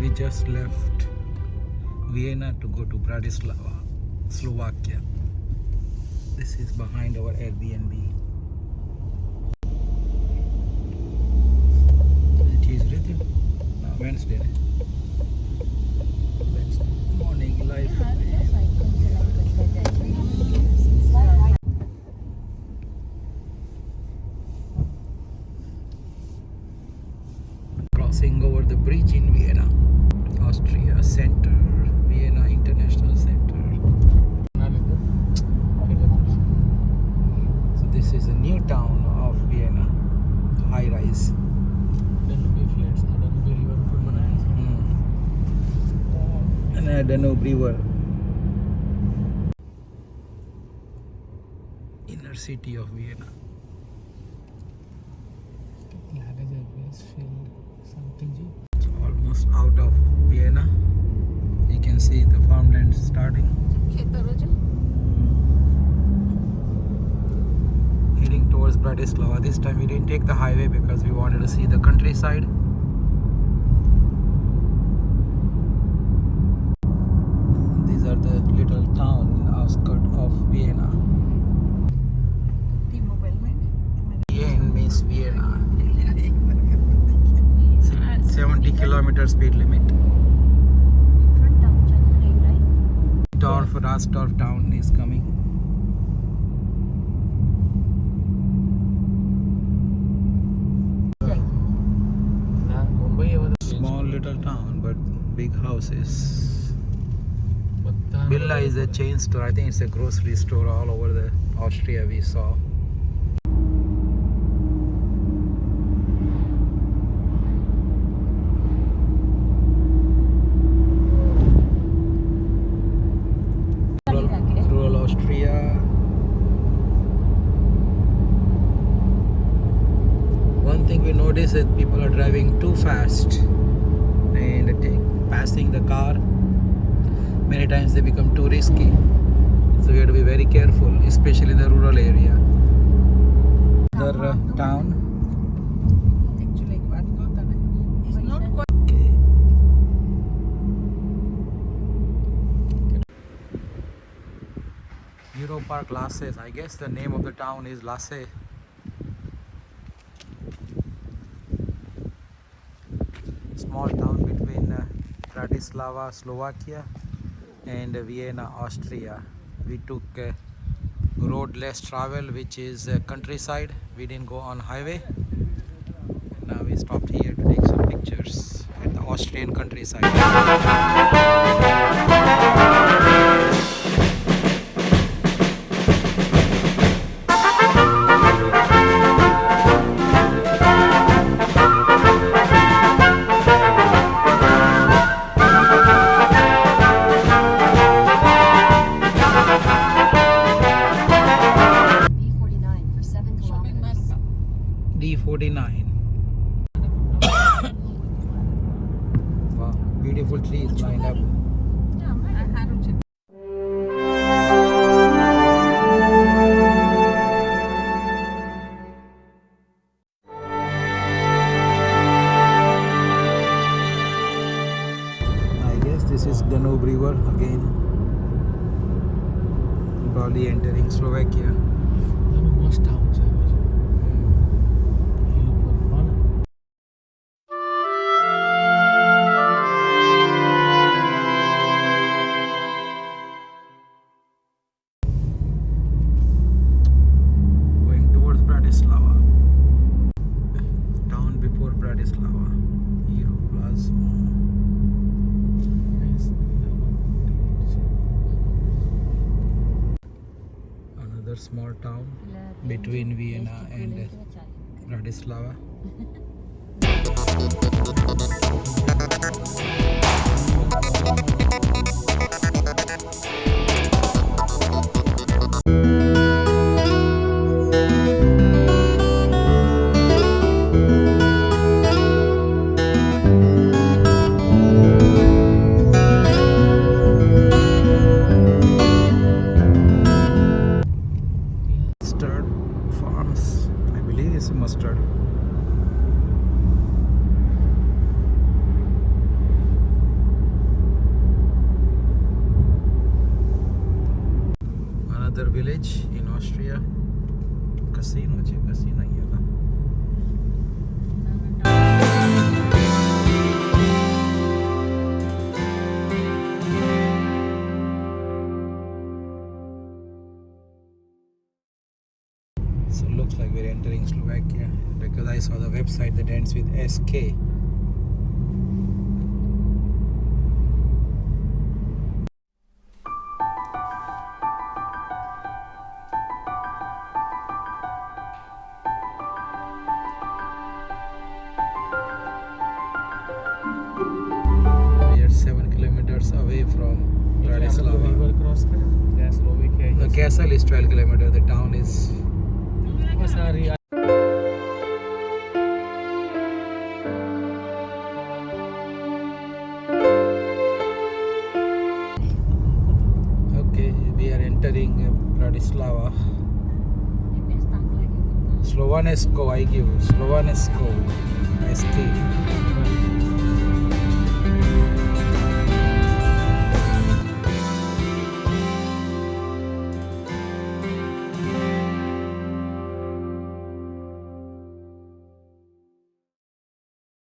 We just left Vienna to go to Bratislava, Slovakia. This is behind our Airbnb. It is written Wednesday. Wednesday morning live. Crossing over the bridge in Vienna, Austria Center, Vienna International Center. So this is a new town of Vienna, high rise. And I don't know river. Inner city of Vienna. It's almost out of Vienna. You can see the farmland starting. Heading towards Bratislava. This time we didn't take the highway because we wanted to see the countryside. These are the little town in the outskirts of Vienna. Vienna means Vienna. 70 kilometer speed limit. Dorf, Rastorf town is coming. Small little town but big houses. Billa is a chain store. I think it's a grocery store all over the Austria we saw. Rural Austria. One thing we notice is people are driving too fast and passing the car. Many times they become too risky. So we have to be very careful, especially in the rural area. Another town. Okay. Europark Lasse. I guess the name of the town is Lasse. Small town between Bratislava, Slovakia and Vienna, Austria. We took road less travel, which is countryside. We didn't go on highway. Now we stopped here to take some pictures at the Austrian countryside. D49. Wow, beautiful trees lined up. I guess this is Danube River again. Bali entering Slovakia. Another small town between Vienna and Bratislava. I saw the website that ends with SK. We are 7 kilometers away from Bratislava. The castle is 12 kilometers. The town is. Okay, we are entering Bratislava. Slovanesko, I give Slovanesko SK.